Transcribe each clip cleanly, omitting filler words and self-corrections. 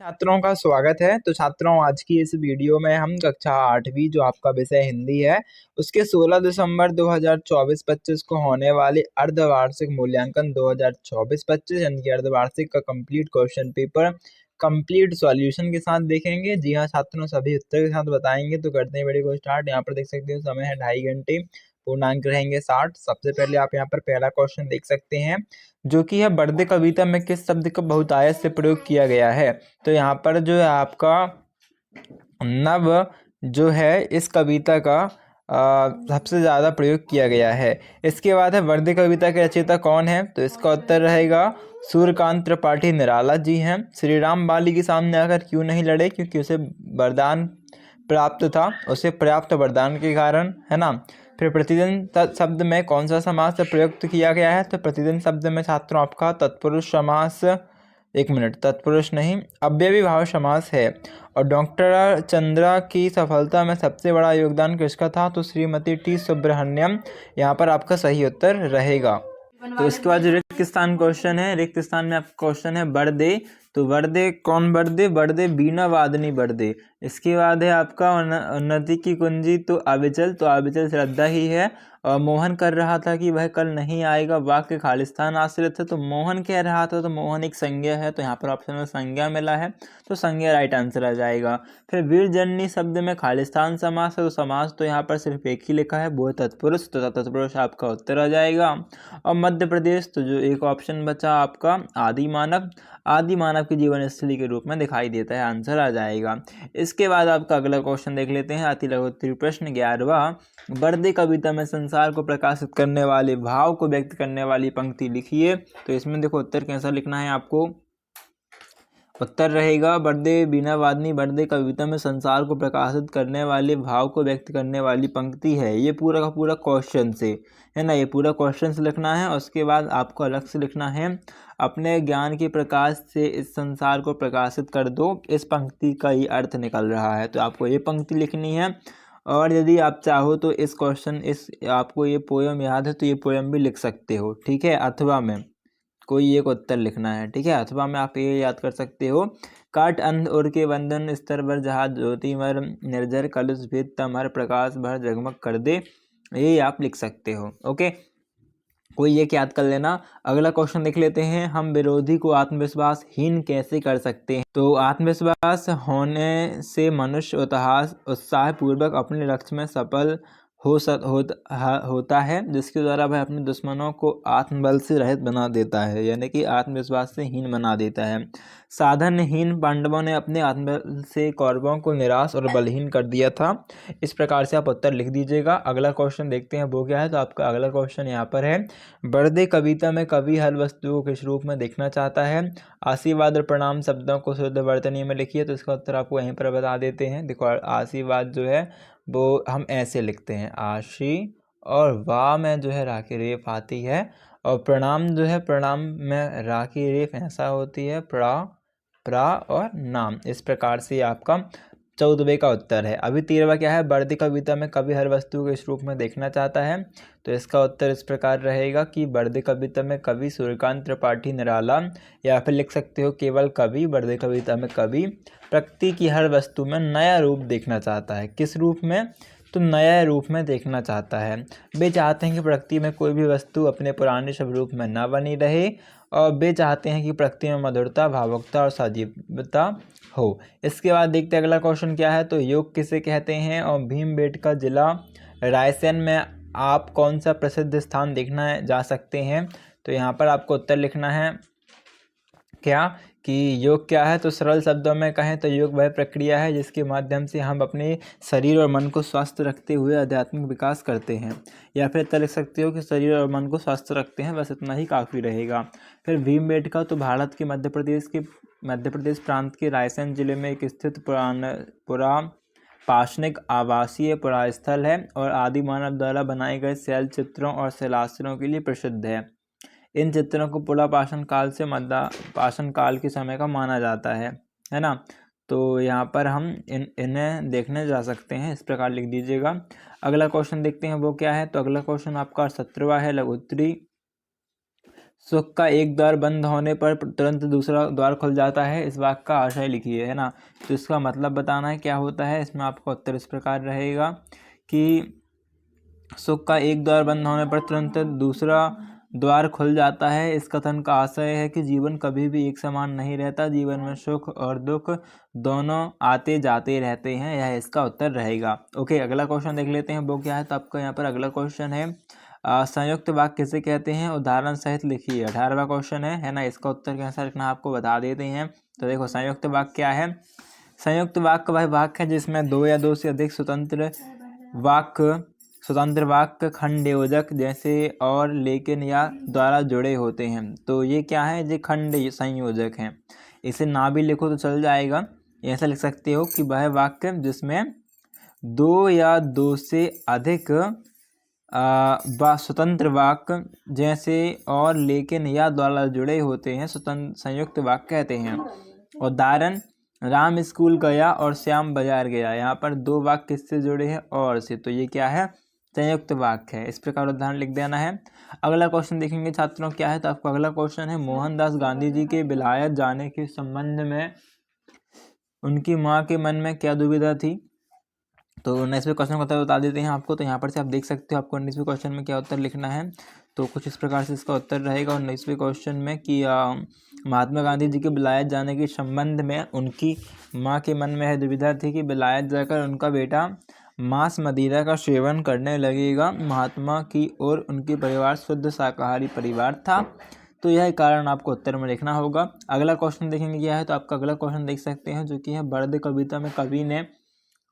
छात्रों का स्वागत है। तो छात्रों, आज की इस वीडियो में हम कक्षा 8वीं जो आपका विषय हिंदी है उसके 16 दिसंबर 2024-25 को होने वाले अर्धवार्षिक मूल्यांकन 2024-25 यानी कि अर्धवार्षिक का complete question paper complete solution के साथ देखेंगे। जी हाँ छात्रों, सभी उत्तर के साथ बताएंगे। तो करते हैं वीडियो को स्टार्ट। यहाँ पर देख सकते हो समय है 2.5 घंटे, पूर्णांक रहेंगे 60। सबसे पहले आप यहाँ पर पहला क्वेश्चन देख सकते हैं जो कि है बर्दे कविता में किस शब्द का बहुतायत से प्रयोग किया गया है। तो यहाँ पर जो है आपका नव जो है इस कविता का सबसे ज़्यादा प्रयोग किया गया है। इसके बाद है वर्दे कविता के रचयिता कौन है। तो इसका उत्तर रहेगा सूर्यकांत त्रिपाठी निराला जी हैं। श्री राम बाली के सामने आकर क्यों नहीं लड़े? क्योंकि उसे वरदान प्राप्त था, उसे पर्याप्त वरदान के कारण, है ना। फिर प्रतिदिन शब्द में कौन सा समास प्रयुक्त किया गया है। तो प्रतिदिन शब्द में छात्रों आपका तत्पुरुष समास, एक मिनट, तत्पुरुष नहीं, अव्ययी भाव समास है। और डॉक्टर चंद्रा की सफलता में सबसे बड़ा योगदान किसका था? तो श्रीमती टी सुब्रह्मण्यम यहाँ पर आपका सही उत्तर रहेगा। तो इसके बाद जो रिक्त स्थान क्वेश्चन है, रिक्त स्थान में आपका क्वेश्चन है बर्दे। तो बर्दे कौन बर्दे? बर्दे बीना वादनी बर्दे। इसके बाद है आपका उन्नति की कुंजी। तो अविचल, तो अविचल श्रद्धा ही है। और मोहन कर रहा था कि वह कल नहीं आएगा, वाक्य खालिस्तान आश्रित है। तो मोहन कह रहा था, तो मोहन एक संज्ञा है, तो यहाँ पर ऑप्शन में संज्ञा मिला है, तो संज्ञा राइट आंसर आ जाएगा। फिर वीर जननी शब्द में खालिस्तान समास है, तो समास तो यहाँ पर सिर्फ एक ही लिखा है, वो है तत्पुरुष, तो तत्पुरुष आपका उत्तर आ जाएगा। और मध्य प्रदेश, तो जो एक ऑप्शन बचा आपका आदि मानव, आदि मानव की जीवन स्थली के रूप में दिखाई देता है, आंसर आ जाएगा। इसके बाद आपका अगला क्वेश्चन देख लेते हैं, अति लघु उत्तरीय प्रश्न 11वां। बर्दे कविता में संसार को प्रकाशित करने वाले भाव को व्यक्त करने वाली पंक्ति लिखिए। तो इसमें देखो उत्तर कैसा लिखना है आपको। उत्तर रहेगा बर्दे बीना वादनी बर्दे कविता में संसार को प्रकाशित करने वाले भाव को व्यक्त करने वाली पंक्ति है। ये पूरा का पूरा क्वेश्चन से, है ना, ये पूरा क्वेश्चन से लिखना है। और उसके बाद आपको अलग से लिखना है, अपने ज्ञान के प्रकाश से इस संसार को प्रकाशित कर दो, इस पंक्ति का ही अर्थ निकल रहा है। तो आपको ये पंक्ति लिखनी है। और यदि आप चाहो तो इस क्वेश्चन, इस आपको ये पोयम याद है तो ये पोयम भी लिख सकते हो, ठीक है। अथवा में कोई एक उत्तर लिखना है, ठीक है। अथवा में आप ये याद कर सकते हो, काट अंध और के वंदन स्तर पर जहाज ज्योति मर निर्जर कलुष भेद तमर प्रकाश भर जगमग कर दे, ये आप लिख सकते हो। ओके, कोई एक याद कर लेना। अगला क्वेश्चन देख लेते हैं, हम विरोधी को आत्मविश्वासहीन कैसे कर सकते हैं। तो आत्मविश्वास होने से मनुष्य उत्साह पूर्वक अपने लक्ष्य में सफल होता है, जिसके द्वारा वह अपने दुश्मनों को आत्मबल से रहित बना देता है, यानी कि आत्मविश्वास से हीन बना देता है। साधनहीन पांडवों ने अपने आत्मबल से कौरवों को निराश और बलहीन कर दिया था। इस प्रकार से आप उत्तर लिख दीजिएगा। अगला क्वेश्चन देखते हैं वो क्या है। तो आपका अगला क्वेश्चन यहाँ पर है, बर्दे कविता में कवि हर वस्तु को किस रूप में देखना चाहता है। आशीर्वाद और प्रणाम शब्दों को शुद्ध वर्तनी में लिखिए। तो इसका उत्तर आपको यहीं पर बता देते हैं। देखो, आशीर्वाद जो है वो हम ऐसे लिखते हैं, आशी और वाह में जो है रा की रेफ आती है। और प्रणाम जो है, प्रणाम में रा की रेफ ऐसा होती है, प्रा और नाम। इस प्रकार से आपका 14वें का उत्तर है। अभी 13वां क्या है, बर्दे कविता में कवि हर वस्तु को इस रूप में देखना चाहता है। तो इसका उत्तर इस प्रकार रहेगा कि बर्दे कविता में कवि सूर्यकांत त्रिपाठी निराला, या फिर लिख सकते हो केवल कवि। बर्दे कविता में कवि प्रकृति की हर वस्तु में नया रूप देखना चाहता है। किस रूप में? तो नया रूप में देखना चाहता है। वे चाहते हैं कि प्रकृति में कोई भी वस्तु अपने पुराने स्वरूप में न बनी रहे, और वे चाहते हैं कि प्रकृति में मधुरता, भावुकता और सजीवता हो। इसके बाद देखते हैं अगला क्वेश्चन क्या है। तो योग किसे कहते हैं, और भीमबेटका जिला रायसेन में आप कौन सा प्रसिद्ध स्थान देखना जा सकते हैं। तो यहाँ पर आपको उत्तर लिखना है क्या कि योग क्या है। तो सरल शब्दों में कहें तो योग वह प्रक्रिया है जिसके माध्यम से हम अपने शरीर और मन को स्वस्थ रखते हुए आध्यात्मिक विकास करते हैं। या फिर इतना लिख सकते हो कि शरीर और मन को स्वस्थ रखते हैं, बस इतना ही काफ़ी रहेगा। फिर भीमबेटका तो भारत के मध्य प्रदेश प्रांत के रायसेन जिले में एक स्थित पुरा पाषाणिक आवासीय पुरास्थल है, और आदि मानव द्वारा बनाए गए शैल चित्रों और शैलाश्रयों के लिए प्रसिद्ध है। इन चित्रों को पुरा पाषाण काल से मध्य पाषाण काल के समय का माना जाता है ना। तो यहाँ पर हम इन्हें देखने जा सकते हैं, इस प्रकार लिख दीजिएगा। अगला क्वेश्चन देखते हैं वो क्या है। तो अगला क्वेश्चन आपका 17वां है, लघु उत्तरी सुख का एक द्वार बंद होने पर तुरंत दूसरा द्वार खुल जाता है, इस वाक्य का आशय लिखिए, है ना। तो इसका मतलब बताना है क्या होता है। इसमें आपका उत्तर इस प्रकार रहेगा कि सुख का एक द्वार बंद होने पर तुरंत दूसरा द्वार खुल जाता है। इस कथन का आशय है कि जीवन कभी भी एक समान नहीं रहता, जीवन में सुख और दुख दोनों आते जाते रहते हैं, यह इसका उत्तर रहेगा। ओके, अगला क्वेश्चन देख लेते हैं वो क्या है। तो आपका यहाँ पर अगला क्वेश्चन है संयुक्त वाक्य किसे कहते हैं, उदाहरण सहित लिखिए। 18वां क्वेश्चन है ना। इसका उत्तर कैसा लिखना आपको बता देते हैं। तो देखो, संयुक्त वाक्य क्या है। संयुक्त वाक्य वह वाक्य है जिसमें दो या दो से अधिक स्वतंत्र वाक्य खंड योजक जैसे और, लेकिन या द्वारा जुड़े होते हैं। तो ये क्या है, ये खंड संयोजक हैं। इसे ना भी लिखो तो चल जाएगा। ऐसा लिख सकते हो कि वह वाक्य जिसमें दो या दो से अधिक स्वतंत्र वाक्य जैसे और, लेकिन या द्वारा जुड़े होते हैं स्वतंत्र संयुक्त वाक्य कहते हैं। उदाहरण, राम स्कूल गया और श्याम बाजार गया। यहाँ पर दो वाक्य किससे जुड़े हैं, और से, तो ये क्या है, संयुक्त वाक्य है। इस प्रकार उदाहरण लिख देना है। अगला क्वेश्चन देखेंगे छात्रों क्या है। तो आपका अगला क्वेश्चन है, मोहनदास गांधी जी के विलायत जाने के संबंध में उनकी माँ के मन में क्या दुविधा थी। तो 19वें क्वेश्चन का उत्तर बता देते हैं आपको। तो यहाँ पर से आप देख सकते हो आपको 19वें क्वेश्चन में क्या उत्तर लिखना है। तो कुछ इस प्रकार से इसका उत्तर रहेगा 19वें क्वेश्चन में कि महात्मा गांधी जी के विलायत जाने के संबंध में उनकी माँ के मन में यह दुविधा थी कि विलायत जाकर उनका बेटा मांस मदिरा का सेवन करने लगेगा। महात्मा की और उनके परिवार शुद्ध शाकाहारी परिवार था, तो यह कारण आपको उत्तर में लिखना होगा। अगला क्वेश्चन देखेंगे क्या है। तो आपका अगला क्वेश्चन देख सकते हैं जो कि है, बर्द कविता में कवि ने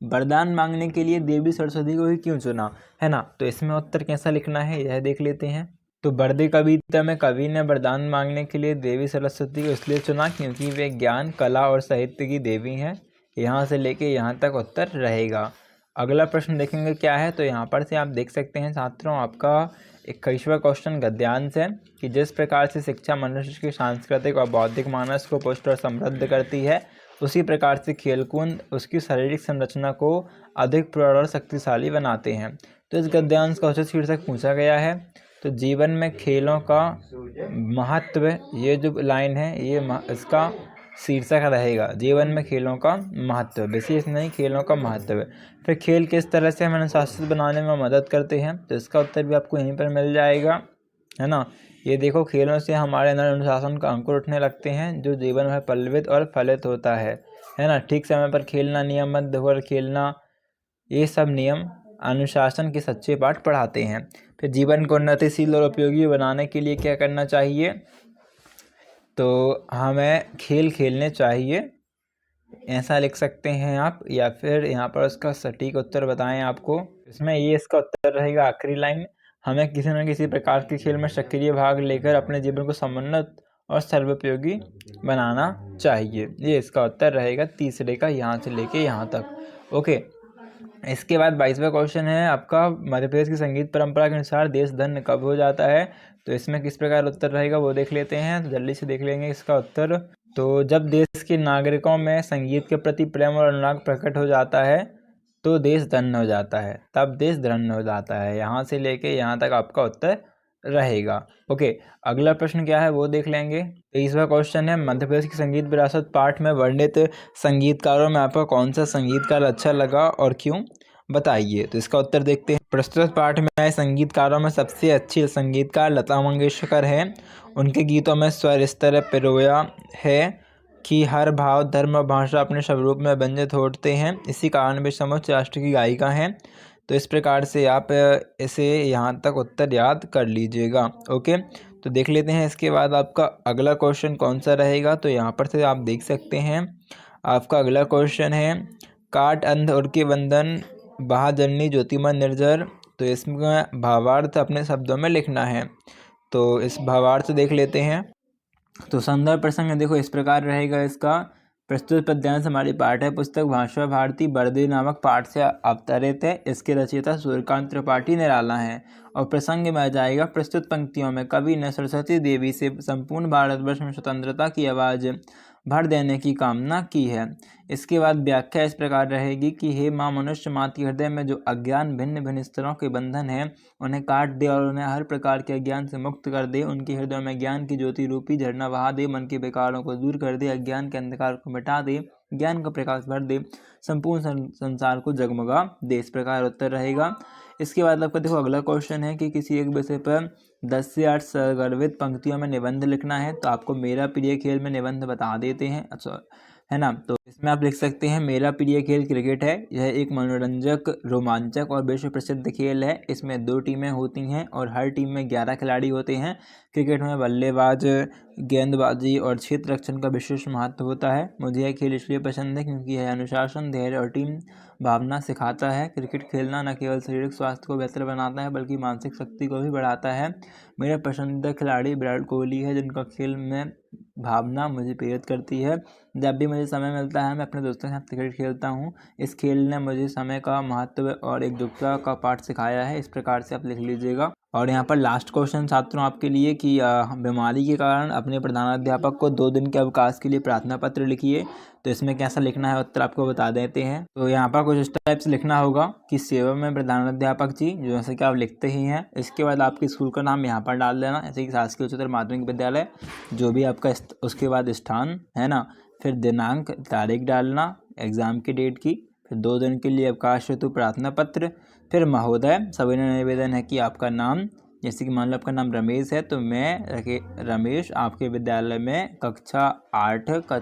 वरदान मांगने के लिए देवी सरस्वती को ही क्यों चुना, है ना। तो इसमें उत्तर कैसा लिखना है यह देख लेते हैं। तो बर्द कविता में कवि ने वरदान मांगने के लिए देवी सरस्वती को इसलिए चुना क्योंकि वे ज्ञान, कला और साहित्य की देवी हैं। यहाँ से लेके यहाँ तक उत्तर रहेगा। अगला प्रश्न देखेंगे क्या है। तो यहाँ पर से आप देख सकते हैं छात्रों, आपका 21वां क्वेश्चन गद्यांश है कि जिस प्रकार से शिक्षा मनुष्य की सांस्कृतिक और बौद्धिक मानस को पुष्ट और समृद्ध करती है, उसी प्रकार से खेलकूद उसकी शारीरिक संरचना को अधिक प्रौढ़ और शक्तिशाली बनाते हैं। तो इस गद्यांश का उचित शीर्षक पूछा गया है। तो जीवन में खेलों का महत्व, ये जो लाइन है ये इसका शीर्षक रहेगा। जीवन में खेलों का महत्व, विशेष नहीं, खेलों का महत्व। फिर खेल किस तरह से हमें अनुशासित बनाने में मदद करते हैं, तो इसका उत्तर भी आपको यहीं पर मिल जाएगा, है ना। ये देखो, खेलों से हमारे अंदर अनुशासन का अंकुर उठने लगते हैं जो जीवन में पल्लवित और फलित होता है ना। ठीक समय पर खेलना, नियमबद्ध होकर खेलना, ये सब नियम अनुशासन के सच्चे पाठ पढ़ाते हैं। फिर जीवन को उन्नतिशील और उपयोगी बनाने के लिए क्या करना चाहिए, तो हमें खेल खेलने चाहिए, ऐसा लिख सकते हैं आप। या फिर यहाँ पर उसका सटीक उत्तर बताएं आपको। इसमें ये इसका उत्तर रहेगा आखिरी लाइन, हमें किसी न किसी प्रकार के खेल में सक्रिय भाग लेकर अपने जीवन को समुन्नत और सर्वोपयोगी बनाना चाहिए। ये इसका उत्तर रहेगा तीसरे का, यहाँ से लेके यहाँ तक। ओके, इसके बाद 22वां क्वेश्चन है आपका, मध्य प्रदेश की संगीत परंपरा के अनुसार देश धन्य कब हो जाता है। तो इसमें किस प्रकार उत्तर रहेगा वो देख लेते हैं। तो जल्दी से देख लेंगे इसका उत्तर। तो जब देश के नागरिकों में संगीत के प्रति प्रेम और अनुराग प्रकट हो जाता है तो देश धन्य हो जाता है, तब देश धन्य हो जाता है। यहाँ से लेके यहाँ तक आपका उत्तर रहेगा। ओके, अगला प्रश्न क्या है वो देख लेंगे। 23वां क्वेश्चन है, मध्य प्रदेश की संगीत विरासत पाठ में वर्णित संगीतकारों में आपको कौन सा संगीतकार अच्छा लगा और क्यों, बताइए। तो इसका उत्तर देखते हैं। प्रस्तुत पाठ में आए संगीतकारों में सबसे अच्छी संगीतकार लता मंगेशकर हैं। उनके गीतों में स्वर इस तरह पिरोया है कि हर भाव, धर्म और भाषा अपने स्वरूप में व्यंजित होते हैं। इसी कारण वे समोच्च राष्ट्र की गायिका हैं। तो इस प्रकार से आप इसे यहाँ तक उत्तर याद कर लीजिएगा। ओके, तो देख लेते हैं इसके बाद आपका अगला क्वेश्चन कौन सा रहेगा। तो यहाँ पर से आप देख सकते हैं आपका अगला क्वेश्चन है, काट अंध उर के बंधन बहा जननी ज्योतिमन निर्जर। तो इसमें भावार्थ अपने शब्दों में लिखना है। तो इस भावार्थ देख लेते हैं। तो संदर्भ प्रसंग देखो इस प्रकार रहेगा इसका। प्रस्तुत पद्यांश हमारी पाठ्य पुस्तक भाषा भारती बर्दे नामक पाठ से अवतरित है। इसके रचयिता सूर्यकांत त्रिपाठी निराला हैं। और प्रसंग में आ जाएगा, प्रस्तुत पंक्तियों में कवि ने सरस्वती देवी से संपूर्ण भारतवर्ष में स्वतंत्रता की आवाज़ भर देने की कामना की है। इसके बाद व्याख्या इस प्रकार रहेगी कि हे माँ, मनुष्य मात्र के हृदय में जो अज्ञान भिन्न भिन्न स्तरों के बंधन है उन्हें काट दे और उन्हें हर प्रकार के अज्ञान से मुक्त कर दे। उनके हृदय में ज्ञान की ज्योति रूपी झरना बहा दे, मन के विकारों को दूर कर दे, अज्ञान के अंधकार को मिटा दे, ज्ञान का प्रकाश भर दे, संपूर्ण संसार को जगमगा दे। इस प्रकार उत्तर रहेगा। इसके बाद आपका देखो अगला क्वेश्चन है कि किसी एक विषय पर 10 से 8 संगर्भित पंक्तियों में निबंध लिखना है। तो आपको मेरा प्रिय खेल में निबंध बता देते हैं, अच्छा है ना। तो इसमें आप लिख सकते हैं, मेरा प्रिय खेल क्रिकेट है। यह एक मनोरंजक, रोमांचक और विश्व प्रसिद्ध खेल है। इसमें 2 टीमें होती हैं और हर टीम में 11 खिलाड़ी होते हैं। क्रिकेट में बल्लेबाज, गेंदबाजी और क्षेत्र रक्षण का विशेष महत्व होता है। मुझे यह खेल इसलिए पसंद है क्योंकि यह अनुशासन, धैर्य और टीम भावना सिखाता है। क्रिकेट खेलना न केवल शारीरिक स्वास्थ्य को बेहतर बनाता है बल्कि मानसिक शक्ति को भी बढ़ाता है। मेरा पसंदीदा खिलाड़ी विराट कोहली है, जिनका खेल में भावना मुझे प्रेरित करती है। जब भी मुझे समय मिलता है मैं अपने दोस्तों के साथ क्रिकेट खेलता हूँ। इस खेल ने मुझे समय का महत्व और एकजुटता का पाठ सिखाया है। इस प्रकार से आप लिख लीजिएगा। और यहाँ पर लास्ट क्वेश्चन छात्रों आपके लिए कि बीमारी के कारण अपने प्रधानाध्यापक को 2 दिन के अवकाश के लिए प्रार्थना पत्र लिखिए। तो इसमें कैसा लिखना है उत्तर आपको बता देते हैं। तो यहाँ पर कुछ इस टाइप से लिखना होगा कि सेवा में प्रधानाध्यापक जी, जैसे कि आप लिखते ही हैं। इसके बाद आपके स्कूल का नाम यहाँ पर डाल देना, जैसे कि शासकीय उच्चतर माध्यमिक विद्यालय, जो भी आपका उसके बाद स्थान है ना, फिर दिनांक, तारीख डालना, एग्ज़ाम की डेट की, फिर 2 दिन के लिए अवकाश हेतु प्रार्थना पत्र, फिर महोदय सविनय निवेदन है कि आपका नाम, जैसे कि मान लो आपका नाम रमेश है तो मैं रमेश आपके विद्यालय में कक्षा 8 का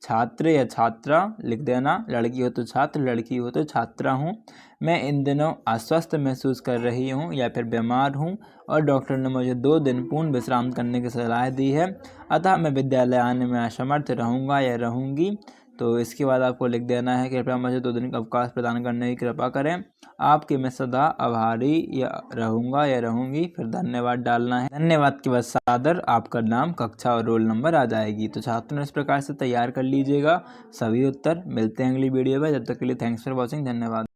छात्र या छात्रा लिख देना। लड़की हो तो छात्र, लड़की हो तो छात्रा हूँ। मैं इन दिनों अस्वस्थ महसूस कर रही हूँ या फिर बीमार हूँ और डॉक्टर ने मुझे 2 दिन पूर्ण विश्राम करने की सलाह दी है, अतः मैं विद्यालय आने में असमर्थ रहूँगा या रहूँगी। तो इसके बाद आपको लिख देना है, कृपया मुझे 2 दिन का अवकाश प्रदान करने की कृपा करें, आपके मैं सदा आभारी या रहूँगा या रहूँगी, फिर धन्यवाद डालना है। धन्यवाद के बाद सादर आपका नाम, कक्षा और रोल नंबर आ जाएगी। तो छात्रों इस प्रकार से तैयार कर लीजिएगा सभी उत्तर। मिलते हैं अगली वीडियो में, जब तक के लिए थैंक्स फॉर वॉचिंग, धन्यवाद।